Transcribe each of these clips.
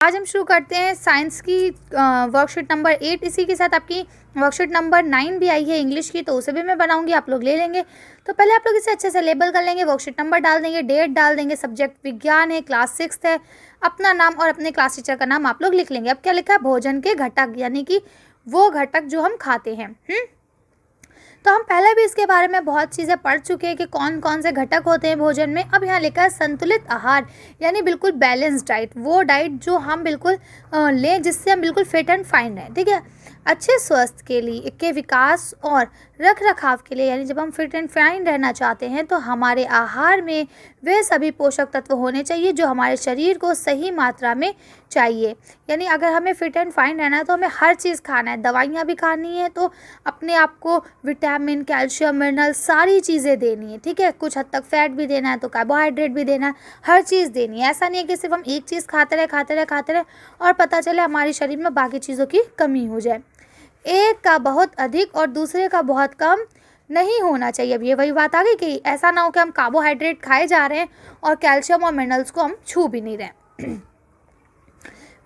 आज हम शुरू करते हैं साइंस की वर्कशीट नंबर 8। इसी के साथ आपकी वर्कशीट नंबर 9 भी आई है इंग्लिश की, तो उसे भी मैं बनाऊंगी, आप लोग ले लेंगे। तो पहले आप लोग इसे अच्छे से लेबल कर लेंगे, वर्कशीट नंबर डाल देंगे, डेट डाल देंगे, सब्जेक्ट विज्ञान है, क्लास 6 है, अपना नाम और अपने क्लास टीचर का नाम आप लोग लिख लेंगे। अब क्या लिखा है, भोजन के घटक, यानी कि वो घटक जो हम खाते हैं। तो हम पहले भी इसके बारे में बहुत चीज़ें पढ़ चुके हैं कि कौन कौन से घटक होते हैं भोजन में। अब यहाँ लिखा है संतुलित आहार, यानी बिल्कुल बैलेंस डाइट, वो डाइट जो हम बिल्कुल लें जिससे हम बिल्कुल फिट एंड फाइन रहें। ठीक है, अच्छे स्वास्थ्य के लिए, के विकास और रख रखाव के लिए, यानी जब हम फिट एंड फाइन रहना चाहते हैं तो हमारे आहार में वे सभी पोषक तत्व होने चाहिए जो हमारे शरीर को सही मात्रा में चाहिए। यानी अगर हमें फिट एंड फाइन रहना है तो हमें हर चीज़ खाना है, दवाइयाँ भी खानी है, तो अपने आप को विटामिन, कैल्शियम, मिनरल सारी चीज़ें देनी है। ठीक है, कुछ हद तक फैट भी देना है तो कार्बोहाइड्रेट भी देना है, हर चीज़ देनी है। ऐसा नहीं है कि सिर्फ हम एक चीज़ खाते रहे और पता चले हमारे शरीर में बाकी चीज़ों की कमी हो जाए। एक का बहुत अधिक और दूसरे का बहुत कम नहीं होना चाहिए। अब ये वही बात आ गई कि ऐसा ना हो कि हम कार्बोहाइड्रेट खाए जा रहे हैं और कैल्शियम और मिनरल्स को हम छू भी नहीं रहे।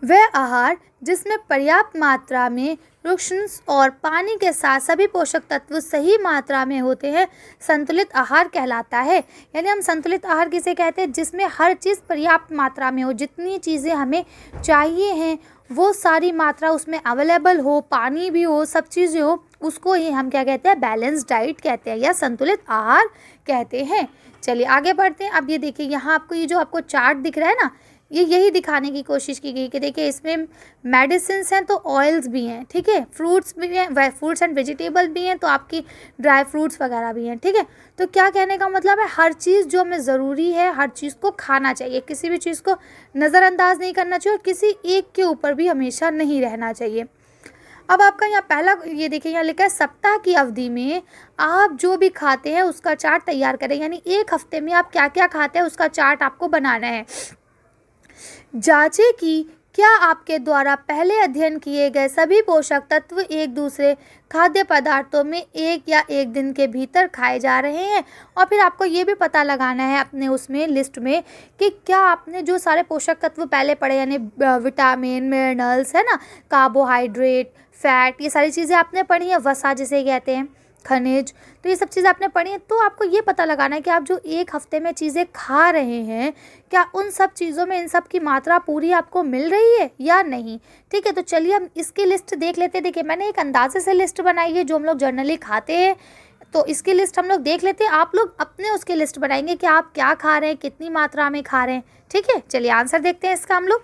वह आहार जिसमें पर्याप्त मात्रा में पोषण और पानी के साथ सभी पोषक तत्व सही मात्रा में होते हैं संतुलित आहार कहलाता है। यानी हम संतुलित आहार किसे कहते हैं, जिसमें हर चीज़ पर्याप्त मात्रा में हो, जितनी चीज़ें हमें चाहिए हैं वो सारी मात्रा उसमें अवेलेबल हो, पानी भी हो, सब चीज़ें हो, उसको ही हम क्या कहते हैं, बैलेंस डाइट कहते हैं या संतुलित आहार कहते हैं। चलिए आगे बढ़ते हैं। अब ये देखिए, यहाँ आपको ये जो आपको चार्ट दिख रहा है ना, ये यही दिखाने की कोशिश की गई कि देखिए इसमें मेडिसिन हैं तो ऑयल्स भी हैं। ठीक है, फ्रूट्स भी हैं, फ्रूट्स एंड वेजिटेबल भी हैं, तो आपकी ड्राई फ्रूट्स वगैरह भी हैं। ठीक है, तो क्या कहने का मतलब है, हर चीज़ जो हमें ज़रूरी है हर चीज़ को खाना चाहिए, किसी भी चीज़ को नज़रअंदाज नहीं करना चाहिए और किसी एक के ऊपर भी हमेशा नहीं रहना चाहिए। अब आपका यहाँ पहला ये देखिए, यहाँ लिखा है सप्ताह की अवधि में आप जो भी खाते हैं उसका चार्ट तैयार करें। यानी एक हफ्ते में आप क्या क्या खाते हैं उसका चार्ट आपको बनाना है। जांचें कि क्या आपके द्वारा पहले अध्ययन किए गए सभी पोषक तत्व एक दूसरे खाद्य पदार्थों में एक या एक दिन के भीतर खाए जा रहे हैं। और फिर आपको ये भी पता लगाना है अपने उसमें लिस्ट में कि क्या आपने जो सारे पोषक तत्व पहले पढ़े, यानी विटामिन, मिनरल्स है ना, कार्बोहाइड्रेट, फैट, ये सारी चीज़ें आपने पढ़ी हैं, वसा जिसे कहते हैं, खनिज, तो ये सब चीज़ें आपने पढ़ी हैं। तो आपको ये पता लगाना है कि आप जो एक हफ्ते में चीज़ें खा रहे हैं क्या उन सब चीज़ों में इन सब की मात्रा पूरी आपको मिल रही है या नहीं। ठीक है, तो चलिए हम इसकी लिस्ट देख लेते हैं। देखिए मैंने एक अंदाजे से लिस्ट बनाई है जो हम लोग जनरली खाते हैं, तो इसकी लिस्ट हम लोग देख लेते हैं। आप लोग अपने उसकी लिस्ट बनाएंगे कि आप क्या खा रहे हैं, कितनी मात्रा में खा रहे हैं। ठीक है, चलिए आंसर देखते हैं इसका हम लोग।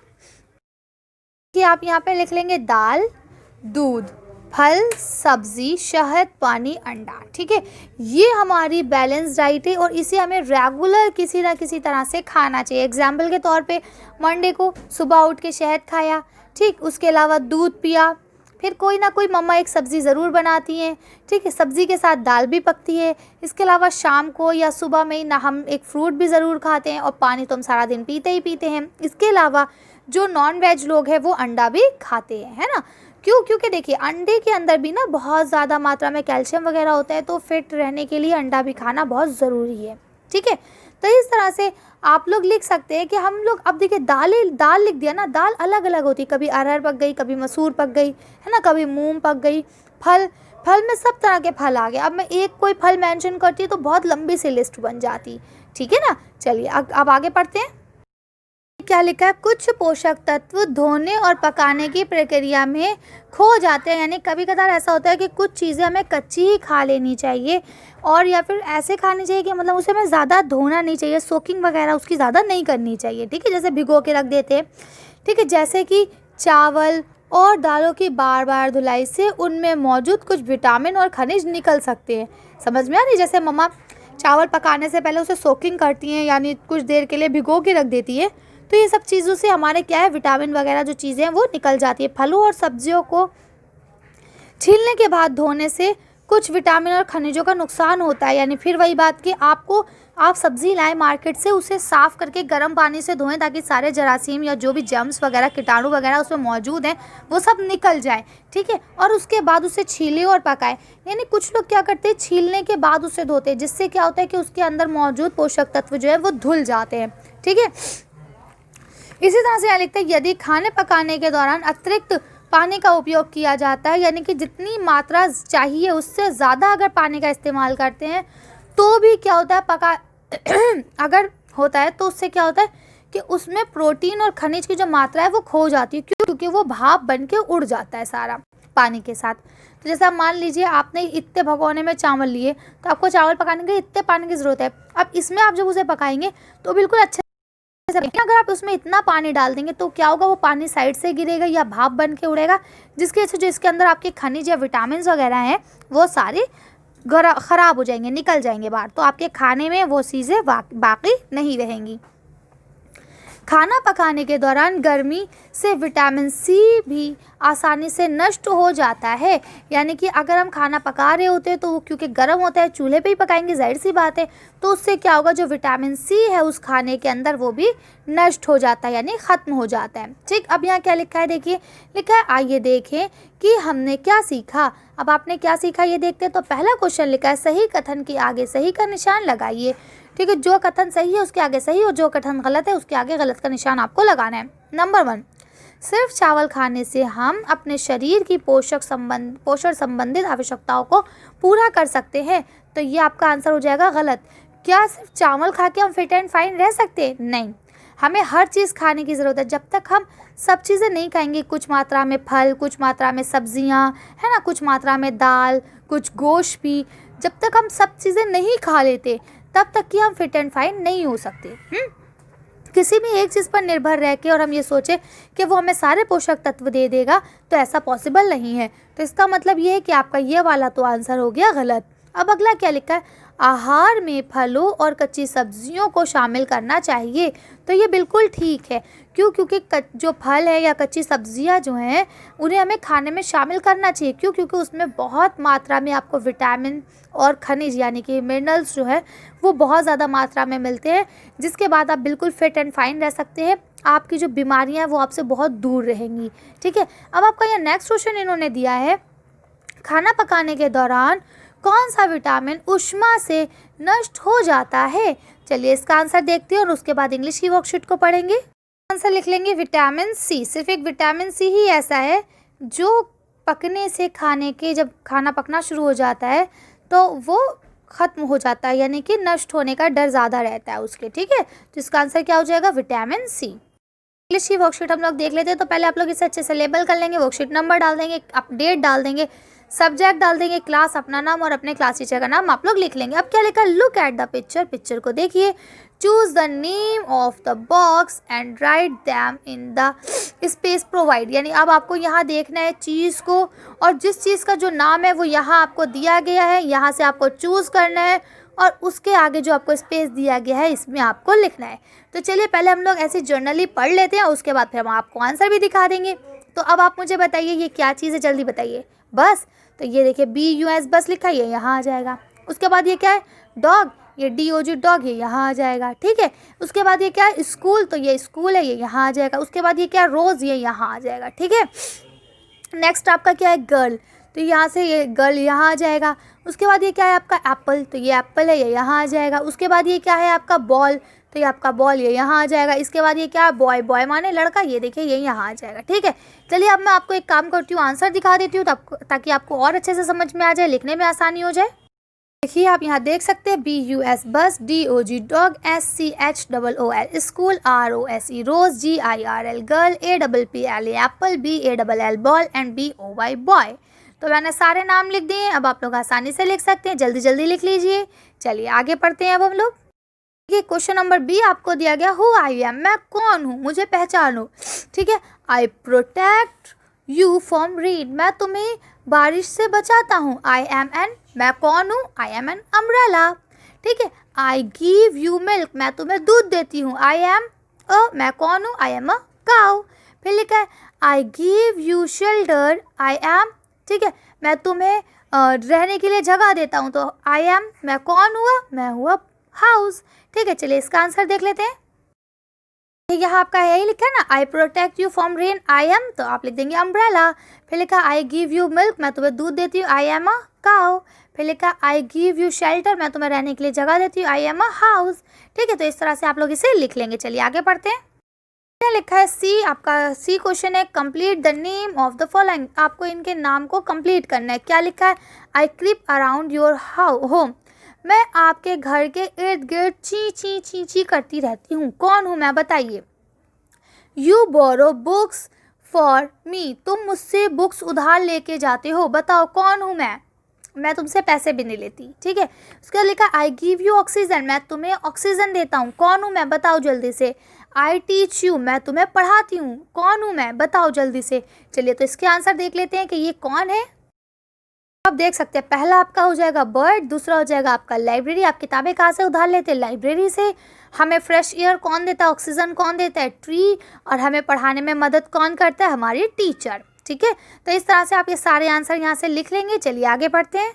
कि आप यहाँ पे लिख लेंगे दाल, दूध, फल, सब्जी, शहद, पानी, अंडा। ठीक है, ये हमारी बैलेंस डाइट है और इसे हमें रेगुलर किसी ना किसी तरह से खाना चाहिए। एग्जाम्पल के तौर पे मंडे को सुबह उठ के शहद खाया, ठीक, उसके अलावा दूध पिया, फिर कोई ना कोई मम्मा एक सब्ज़ी ज़रूर बनाती हैं। ठीक है, सब्ज़ी के साथ दाल भी पकती है। इसके अलावा शाम को या सुबह में ना हम एक फ्रूट भी ज़रूर खाते हैं और पानी तो हम सारा दिन पीते ही पीते हैं। इसके अलावा जो नॉन वेज लोग हैं वो अंडा भी खाते हैं, है ना। क्यों, क्योंकि देखिए अंडे के अंदर भी ना बहुत ज़्यादा मात्रा में कैल्शियम वगैरह होता है, तो फिट रहने के लिए अंडा भी खाना बहुत ज़रूरी है। ठीक है, तो इस तरह से आप लोग लिख सकते हैं कि हम लोग, अब देखिए दाल लिख दिया ना, दाल अलग अलग होती है, कभी अरहर पक गई, कभी मसूर पक गई, है ना, कभी मूंग पक गई। फल में सब तरह के फल आ गए। अब मैं एक कोई फल मेंशन करती हूँ तो बहुत लंबी सी लिस्ट बन जाती। ठीक है ना, चलिए अब आगे पढ़ते हैं। क्या लिखा है, कुछ पोषक तत्व धोने और पकाने की प्रक्रिया में खो जाते हैं। यानी कभी कभार ऐसा होता है कि कुछ चीज़ें हमें कच्ची ही खा लेनी चाहिए और या फिर ऐसे खानी चाहिए कि मतलब उसे हमें ज़्यादा धोना नहीं चाहिए, सोकिंग वगैरह उसकी ज़्यादा नहीं करनी चाहिए। ठीक है, जैसे भिगो के रख देते हैं। ठीक है, जैसे कि चावल और दालों की बार बार धुलाई से उनमें मौजूद कुछ विटामिन और खनिज निकल सकते हैं। समझ में आ रही, जैसे मम्मा चावल पकाने से पहले उसे सोकिंग करती हैं, यानी कुछ देर के लिए भिगो के रख देती है, तो ये सब चीज़ों से हमारे क्या है, विटामिन वगैरह जो चीज़ें हैं वो निकल जाती है। फलों और सब्जियों को छीलने के बाद धोने से कुछ विटामिन और खनिजों का नुकसान होता है। यानी फिर वही बात कि आप सब्ज़ी लाएं मार्केट से, उसे साफ़ करके गर्म पानी से धोएं ताकि सारे जरासीम या जो भी जर्म्स वगैरह, कीटाणु वगैरह उसमें मौजूद हैं वो सब निकल जाएं। ठीक है, और उसके बाद उसे छीलें और पकाएं। यानी कुछ लोग क्या करते हैं, छीलने के बाद उसे धोते हैं, जिससे क्या होता है कि उसके अंदर मौजूद पोषक तत्व जो है वो धुल जाते हैं। ठीक है, इसी तरह से यहाँ लिखते हैं यदि खाने पकाने के दौरान अतिरिक्त पानी का उपयोग किया जाता है, यानी कि जितनी मात्रा चाहिए उससे ज़्यादा अगर पानी का इस्तेमाल करते हैं तो भी क्या होता है अगर होता है तो उससे क्या होता है कि उसमें प्रोटीन और खनिज की जो मात्रा है वो खो जाती है। क्यों? क्योंकि वो भाप बन के उड़ जाता है सारा पानी के साथ। तो जैसा मान लीजिए आपने इतने भगोने में चावल लिए, तो आपको चावल पकाने के लिए इतने पानी की ज़रूरत है। अब इसमें आप जब उसे पकाएंगे तो बिल्कुल अच्छे से, अगर आप उसमें इतना पानी डाल देंगे तो क्या होगा, वो पानी साइड से गिरेगा या भाप बन के उड़ेगा, जिसकी वजह से जो इसके अंदर आपके खनिज या विटामिन वगैरह हैं वो सारे ख़राब हो जाएंगे, निकल जाएंगे बाहर। तो आपके खाने में वो चीज़ें बाकी नहीं रहेंगी। खाना पकाने के दौरान गर्मी से विटामिन सी भी आसानी से नष्ट हो जाता है, यानी कि अगर हम खाना पका रहे होते हैं तो वो क्योंकि गर्म होता है, चूल्हे पे ही पकाएंगे, जाहिर सी बात है, तो उससे क्या होगा, जो विटामिन सी है उस खाने के अंदर वो भी नष्ट हो जाता है, यानी ख़त्म हो जाता है। ठीक, अब यहाँ क्या लिखा है, देखिए लिखा है आइए देखें कि हमने क्या सीखा। अब आपने क्या सीखा ये देखते हैं। तो पहला क्वेश्चन लिखा है सही कथन के आगे सही का निशान लगाइए। ठीक है, जो कथन सही है उसके आगे सही और जो कथन गलत है उसके आगे गलत का निशान आपको लगाना है। नंबर 1, सिर्फ चावल खाने से हम अपने शरीर की पोषण संबंधित आवश्यकताओं को पूरा कर सकते हैं। तो ये आपका आंसर हो जाएगा गलत। क्या सिर्फ चावल खा के हम फिट एंड फाइन रह सकते हैं? नहीं, हमें हर चीज़ खाने की ज़रूरत है। जब तक हम सब चीज़ें नहीं खाएंगे, कुछ मात्रा में फल, कुछ मात्रा में सब्जियां, है ना, कुछ मात्रा में दाल, कुछ गोश्त भी, जब तक हम सब चीज़ें नहीं खा लेते तब तक कि हम फिट एंड फाइन नहीं हो सकते। किसी भी एक चीज़ पर निर्भर रह के और हम ये सोचें कि वो हमें सारे पोषक तत्व दे देगा, तो ऐसा पॉसिबल नहीं है। तो इसका मतलब ये है कि आपका ये वाला तो आंसर हो गया गलत। अब अगला क्या लिखा है, आहार में फलों और कच्ची सब्जियों को शामिल करना चाहिए। तो ये बिल्कुल ठीक है। क्यों? क्योंकि जो फल है या कच्ची सब्जियां जो हैं उन्हें हमें खाने में शामिल करना चाहिए। क्यों? क्योंकि उसमें बहुत मात्रा में आपको विटामिन और खनिज यानी कि मिनरल्स जो है वो बहुत ज़्यादा मात्रा में मिलते हैं, जिसके बाद आप बिल्कुल फिट एंड फाइन रह सकते हैं। आपकी जो बीमारियाँ हैं वो आपसे बहुत दूर रहेंगी। ठीक है, अब आपका यह नेक्स्ट क्वेश्चन इन्होंने दिया है, खाना पकाने के दौरान कौन सा विटामिन ऊष्मा से नष्ट हो जाता है? चलिए इसका आंसर देखते हैं और उसके बाद इंग्लिश की वर्कशीट को पढ़ेंगे। आंसर लिख लेंगे विटामिन सी। सिर्फ एक विटामिन सी ही ऐसा है जो पकने से खाने के, जब खाना पकना शुरू हो जाता है तो वो ख़त्म हो जाता है, यानी कि नष्ट होने का डर ज़्यादा रहता है उसके। ठीक है, तो इसका आंसर क्या हो जाएगा, विटामिन सी। इंग्लिश की वर्कशीट हम लोग देख लेते हैं। तो पहले आप लोग इसे अच्छे से लेबल कर लेंगे, वर्कशीट नंबर डाल देंगे, अपडेट डाल देंगे, सब्जेक्ट डाल देंगे, क्लास अपना नाम और अपने क्लास टीचर का नाम आप लोग लिख लेंगे। अब क्या लिखा, look at the picture, picture को देखिए, choose the name of the box and right them in the space provide. यानी अब आपको यहाँ देखना है चीज़ को, और जिस चीज़ का जो नाम है वो यहाँ आपको दिया गया है, यहाँ से आपको चूज़ करना है और उसके आगे जो आपको स्पेस दिया गया है इसमें आपको लिखना है। तो चलिए पहले हम लोग ऐसे जर्नली पढ़ लेते हैं, उसके बाद फिर हम आपको आंसर भी दिखा देंगे। तो अब आप मुझे बताइए ये क्या चीज़ है, जल्दी बताइए। बस, तो ये देखिए BUS बस लिखा है, ये यहाँ आ जाएगा। उसके बाद ये क्या है, डॉग, ये DOG डॉग, ये यहाँ आ जाएगा। ठीक है, उसके बाद ये क्या है, स्कूल, तो ये स्कूल है, ये यहाँ आ जाएगा। उसके बाद ये क्या है, रोज़, ये यहाँ आ जाएगा। ठीक है, नेक्स्ट आपका क्या है, गर्ल, तो यहाँ से ये गर्ल यहाँ आ जाएगा। उसके बाद ये क्या है आपका एप्पल, तो ये एप्पल है, ये यहाँ आ जाएगा। उसके बाद ये क्या है आपका बॉल, तो ये आपका बॉल, ये यहाँ आ जाएगा। इसके बाद ये क्या है, बॉय, बॉय माने लड़का, ये देखिए ये यहाँ आ जाएगा। ठीक है, चलिए अब मैं आपको एक काम करती हूँ, आंसर दिखा देती हूँ ताकि आपको और अच्छे से समझ में आ जाए, लिखने में आसानी हो जाए। देखिए आप यहाँ देख सकते हैं BUS bus, DOG dog, SCHOOL school, ROSE rose, GIRL girl, APPLE apple, BALL ball and BOY boy. तो मैंने सारे नाम लिख दिए, अब आप लोग आसानी से लिख सकते हैं, जल्दी जल्दी लिख लीजिए। चलिए आगे पढ़ते हैं अब हम लोग। ये क्वेश्चन नंबर B आपको दिया गया, हु आई एम, मैं कौन हूँ, मुझे पहचानो। ठीक है, आई प्रोटेक्ट यू फ्रॉम रेन, मैं तुम्हें बारिश से बचाता हूँ। आई एम एन, मैं कौन हूँ, आई एम एन अम्ब्रेला। ठीक है, आई गिव यू मिल्क, मैं तुम्हें दूध देती हूँ। आई एम अ, मैं कौन हूँ, आई एम अ काउ। फिर लिखा है I give you shelter, I am, ठीक है, मैं तुम्हें रहने के लिए जगह देता हूँ। तो आई एम, मैं कौन हुआ, मैं हुआ हाउस। ठीक है, चलिए इसका आंसर देख लेते हैं। यहाँ आपका यही लिखा है ना, I protect you from rain, I am, तो आप लिख देंगे अम्ब्रेला। फिर लिखा आई गिव यू मिल्क, मैं तुम्हें दूध देती हूँ, आई एम अ काउ। फिर लिखा आई गिव यू शेल्टर, मैं तुम्हें रहने के लिए जगह देती हूँ, आई एम अ हाउस। ठीक है, तो इस तरह से आप लोग इसे लिख लेंगे। चलिए आगे पढ़ते हैं। क्या लिखा है सी, आपका सी क्वेश्चन है complete the name of the following, आपको इनके नाम को कंप्लीट करना है। क्या लिखा है, आई क्रीप अराउंड योर होम, मैं आपके घर के इर्द गिर्द ची ची ची ची करती रहती हूँ। कौन हूँ मैं, बताइए। You borrow books for me, तुम मुझसे बुक्स उधार लेके जाते हो, बताओ कौन हूँ मैं तुमसे पैसे भी नहीं लेती, ठीक है। उसके बाद लिखा आई गिव यू ऑक्सीजन, मैं तुम्हें ऑक्सीजन देता हूँ, कौन हूँ मैं, बताओ जल्दी से। आई टीच यू, मैं तुम्हें पढ़ाती हूँ, कौन हूँ मैं, बताओ जल्दी से। चलिए तो इसके आंसर देख लेते हैं कि ये कौन है। आप देख सकते हैं पहला आपका हो जाएगा बर्ड, दूसरा हो जाएगा आपका लाइब्रेरी। आप किताबें कहाँ से उधार लेते हैं, लाइब्रेरी से। हमें फ्रेश एयर कौन देता है, ऑक्सीजन कौन देता है, ट्री। और हमें पढ़ाने में मदद कौन करता है, हमारी टीचर, ठीक है। तो इस तरह से आप ये सारे आंसर यहाँ से लिख लेंगे। चलिए आगे बढ़ते हैं।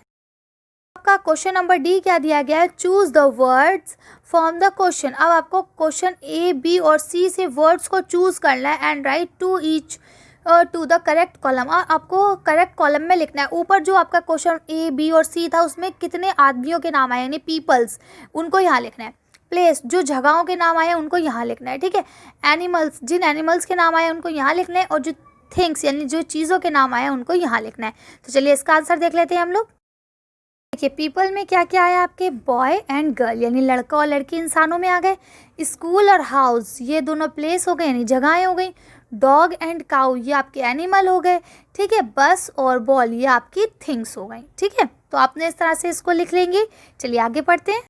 आपका क्वेश्चन नंबर डी क्या दिया गया है, choose the words from the question. अब आपको क्वेश्चन ए बी और सी से वर्ड्स को चूज करना है and write to each to the correct column, और आपको करेक्ट कॉलम में लिखना है। ऊपर जो आपका क्वेश्चन ए बी और सी था उसमें कितने आदमियों के नाम आए यानी पीपल्स, उनको यहाँ लिखना है। प्लेस, जो जगहों के नाम आए उनको यहाँ लिखना है, ठीक है। एनिमल्स, जिन एनिमल्स के नाम आए उनको यहाँ लिखना है। और जो थिंग्स यानी जो चीज़ों के नाम आए उनको यहाँ लिखना है। तो चलिए इसका आंसर देख लेते हैं हम लोग। देखिए पीपल में क्या क्या आया आपके, बॉय एंड गर्ल यानी लड़का और लड़की इंसानों में आ गए। स्कूल और हाउस ये दोनों प्लेस हो गए यानी जगहें हो गई। डॉग एंड काउ ये आपके एनिमल हो गए, ठीक है। बस और बॉल ये आपकी थिंग्स हो गई, ठीक है। तो आपने इस तरह से इसको लिख लेंगे। चलिए आगे पढ़ते हैं।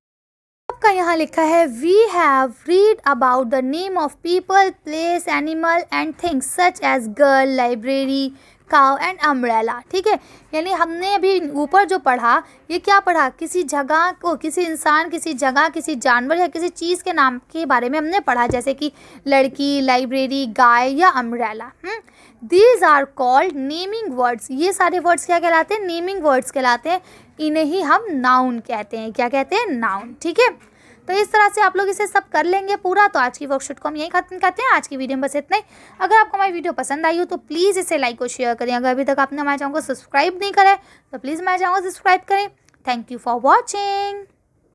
आपका यहाँ लिखा है we have read about the name of people, place, animal and things such as girl, library, cow and umbrella, ठीक है। यानी हमने अभी ऊपर जो पढ़ा ये क्या पढ़ा, किसी जगह को, किसी इंसान, किसी जगह, किसी जानवर या किसी चीज़ के नाम के बारे में हमने पढ़ा, जैसे कि लड़की, लाइब्रेरी, गाय या umbrella. These are called naming words, ये सारे वर्ड्स क्या कहलाते हैं, नेमिंग वर्ड्स कहलाते हैं। इन्हें ही हम नाउन कहते हैं। क्या कहते हैं, नाउन, ठीक है। तो इस तरह से आप लोग इसे सब कर लेंगे पूरा। तो आज की वर्कशीट को हम यहीं खत्म करते हैं। आज की वीडियो में बस इतना ही। अगर आपको हमारी वीडियो पसंद आई हो तो प्लीज़ इसे लाइक और शेयर करें। अगर अभी तक आपने हमारे चैनल को सब्सक्राइब नहीं करा है तो प्लीज़ हमारे चैनल को सब्सक्राइब करें। Thank you for watching.